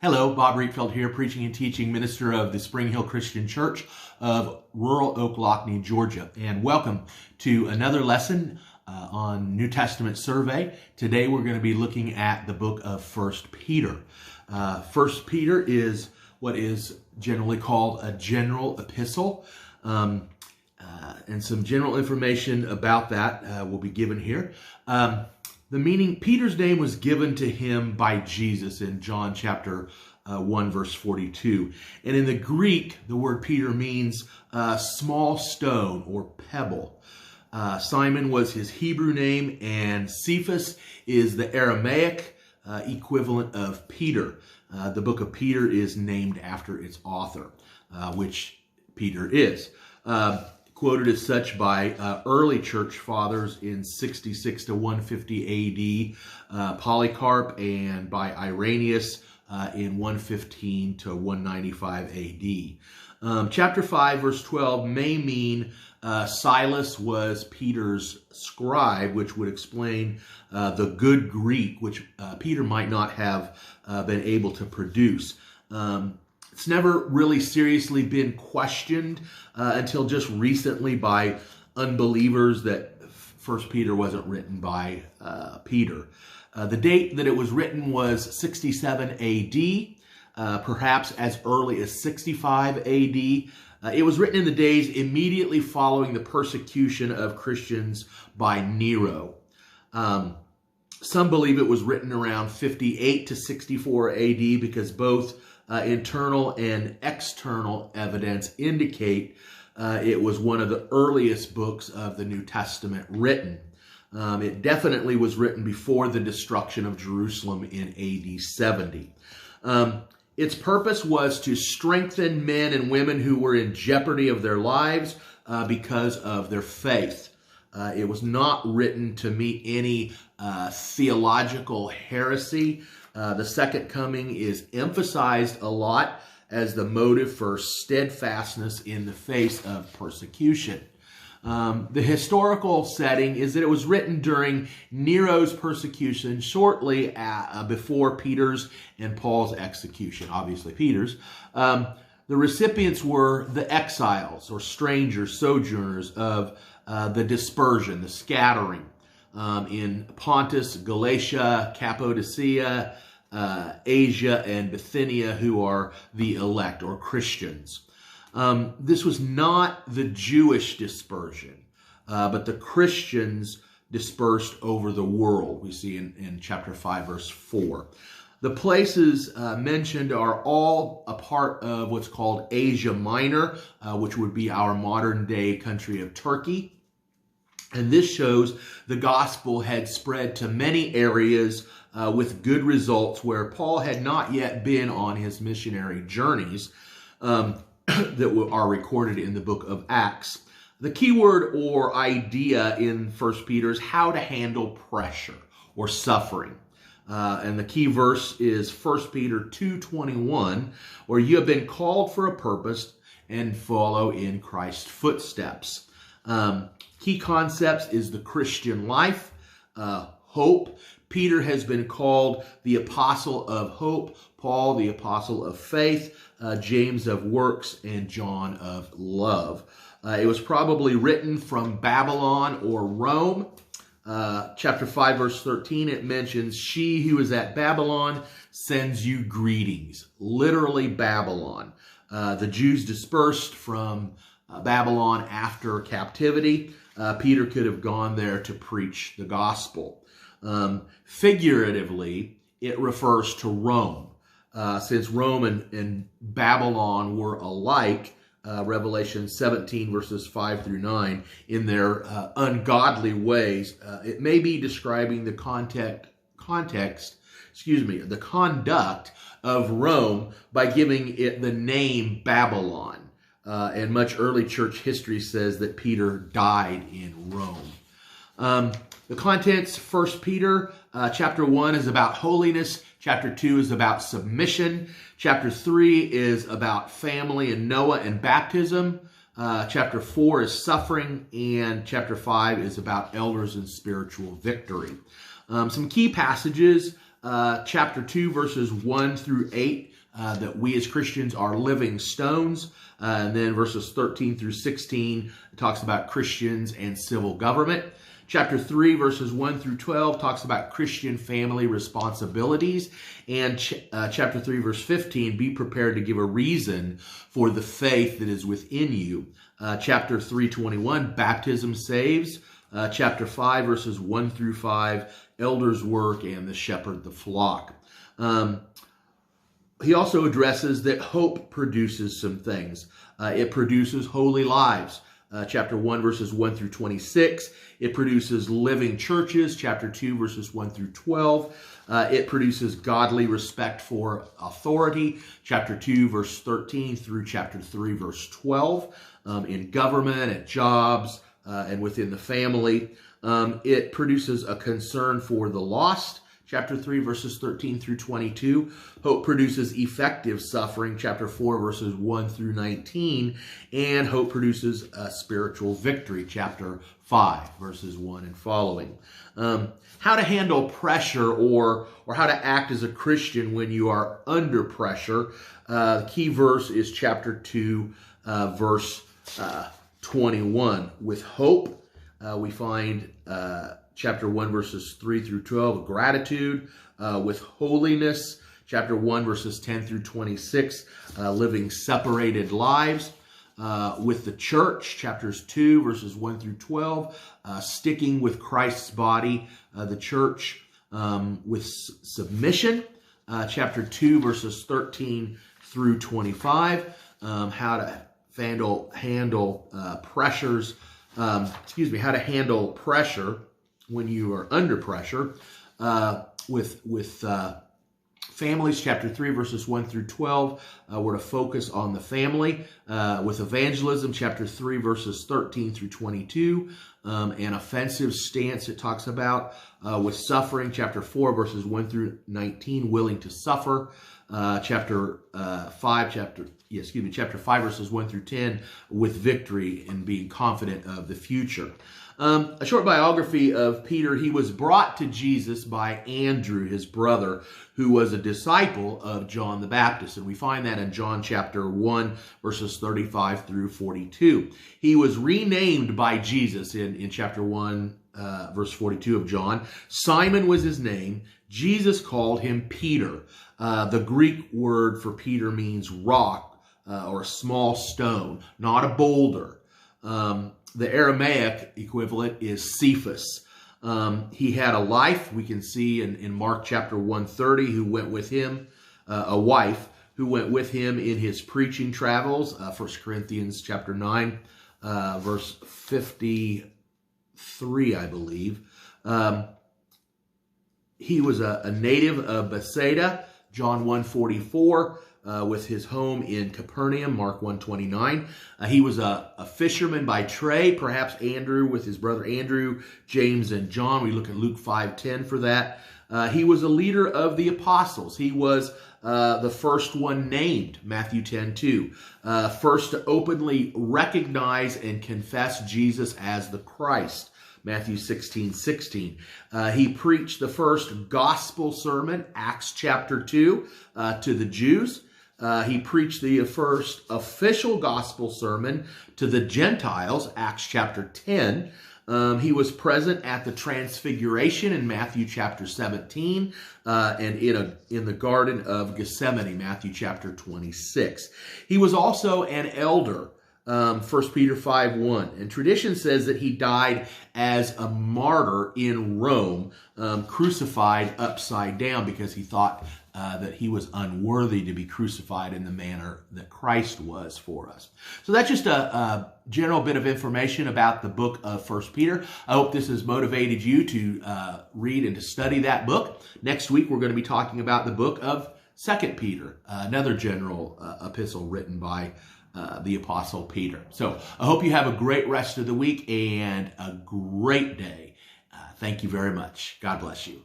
Hello, Bob Rietfeld here, preaching and teaching minister of the Spring Hill Christian Church of rural Ocklawackney, Georgia. And welcome to another lesson on New Testament survey. Today we're going to be looking at the book of 1 Peter. 1 Peter is what is generally called a general epistle. And some general information about that will be given here. The meaning, Peter's name was given to him by Jesus in John chapter 1, verse 42. And in the Greek, the word Peter means small stone or pebble. Simon was his Hebrew name, and Cephas is the Aramaic equivalent of Peter. The book of Peter is named after its author, which Peter is. Quoted as such by early church fathers in 66 to 150 AD, Polycarp, and by Irenaeus in 115 to 195 AD. Chapter 5, verse 12 may mean Silas was Peter's scribe, which would explain the good Greek, which Peter might not have been able to produce. It's never really seriously been questioned until just recently by unbelievers that 1 Peter wasn't written by Peter. The date that it was written was 67 AD, perhaps as early as 65 AD. It was written in the days immediately following the persecution of Christians by Nero. Some believe it was written around 58 to 64 AD because both internal and external evidence indicate it was one of the earliest books of the New Testament written. It definitely was written before the destruction of Jerusalem in AD 70. Its purpose was to strengthen men and women who were in jeopardy of their lives because of their faith. It was not written to meet any theological heresy. The second coming is emphasized a lot as the motive for steadfastness in the face of persecution. The historical setting is that it was written during Nero's persecution shortly before Peter's and Paul's execution, obviously Peter's. The recipients were the exiles or strangers, sojourners of the dispersion, the scattering. In Pontus, Galatia, Cappadocia, Asia, and Bithynia, who are the elect or Christians. This was not the Jewish dispersion, but the Christians dispersed over the world, we see in chapter 5, verse 4. The places mentioned are all a part of what's called Asia Minor, which would be our modern-day country of Turkey. And this shows the gospel had spread to many areas with good results where Paul had not yet been on his missionary journeys that are recorded in the book of Acts. The key word or idea in 1 Peter is how to handle pressure or suffering. And the key verse is 1 Peter 2:21, where you have been called for a purpose and follow in Christ's footsteps. Key concepts is the Christian life, hope. Peter has been called the apostle of hope, Paul the apostle of faith, James of works, and John of love. It was probably written from Babylon or Rome. Chapter 5, verse 13, it mentions, she who is at Babylon sends you greetings. Literally Babylon. The Jews dispersed from Babylon after captivity. Peter could have gone there to preach the gospel. Figuratively, it refers to Rome. Since Rome and Babylon were alike, Revelation 17 verses 5 through 9, in their ungodly ways, it may be describing the the conduct of Rome by giving it the name Babylon. And much early church history says that Peter died in Rome. The contents, 1 Peter, chapter 1 is about holiness. Chapter 2 is about submission. Chapter 3 is about family and Noah and baptism. Chapter 4 is suffering. And chapter 5 is about elders and spiritual victory. Some key passages chapter 2, verses 1 through 8, that we as Christians are living stones. And then verses 13 through 16 talks about Christians and civil government. Chapter 3, verses 1 through 12 talks about Christian family responsibilities. And chapter 3, verse 15, be prepared to give a reason for the faith that is within you. Chapter 3:21, baptism saves. Chapter 5, verses 1 through 5, elders' work and the shepherd the flock. He also addresses that hope produces some things. It produces holy lives. Chapter 1, verses 1 through 26. It produces living churches. Chapter 2, verses 1 through 12. It produces godly respect for authority. Chapter 2, verse 13 through chapter 3, verse 12. In government, at jobs, and within the family. It produces a concern for the lost. Chapter 3, verses 13 through 22. Hope produces effective suffering. Chapter 4, verses 1 through 19. And hope produces a spiritual victory. Chapter 5, verses 1 and following. How to handle pressure or how to act as a Christian when you are under pressure. The key verse is chapter 2, verse 21. With hope, we find chapter 1, verses 3 through 12, gratitude. With holiness, chapter 1, verses 10 through 26, living separated lives. With the church, chapters 2, verses 1 through 12, sticking with Christ's body. The church with submission. Chapter 2, verses 13 through 25, how to handle pressures. How to handle pressure when you are under pressure. With families, chapter 3, verses 1 through 12, we're to focus on the family. With evangelism, chapter 3, verses 13 through 22, an offensive stance it talks about. With suffering, chapter 4, verses 1 through 19, willing to suffer. Chapter 5, verses 1 through 10, with victory and being confident of the future. A short biography of Peter. He was brought to Jesus by Andrew, his brother, who was a disciple of John the Baptist. And we find that in John chapter 1, verses 35 through 42. He was renamed by Jesus in chapter 1, verse 42 of John. Simon was his name. Jesus called him Peter. The Greek word for Peter means rock or a small stone, not a boulder. The Aramaic equivalent is Cephas. He had a life, we can see in Mark chapter 1:30, who went with him, a wife who went with him in his preaching travels. 1 Corinthians chapter 9, verse 53, I believe. He was a native of Bethsaida, John 1:44. With his home in Capernaum, Mark 1:29. He was a fisherman by trade, perhaps Andrew with his brother Andrew, James, and John. We look at Luke 5:10 for that. He was a leader of the apostles. He was the first one named, Matthew 10:2. First to openly recognize and confess Jesus as the Christ, Matthew 16:16. He preached the first gospel sermon, Acts chapter 2, to the Jews. He preached the first official gospel sermon to the Gentiles, Acts chapter 10. He was present at the Transfiguration in Matthew chapter 17, and in the Garden of Gethsemane, Matthew chapter 26. He was also an elder, 1 Peter 5:1. And tradition says that he died as a martyr in Rome, crucified upside down because he thought that he was unworthy to be crucified in the manner that Christ was for us. So that's just a general bit of information about the book of 1 Peter. I hope this has motivated you to read and to study that book. Next week, we're going to be talking about the book of 2 Peter, another general epistle written by the Apostle Peter. So I hope you have a great rest of the week and a great day. Thank you very much. God bless you.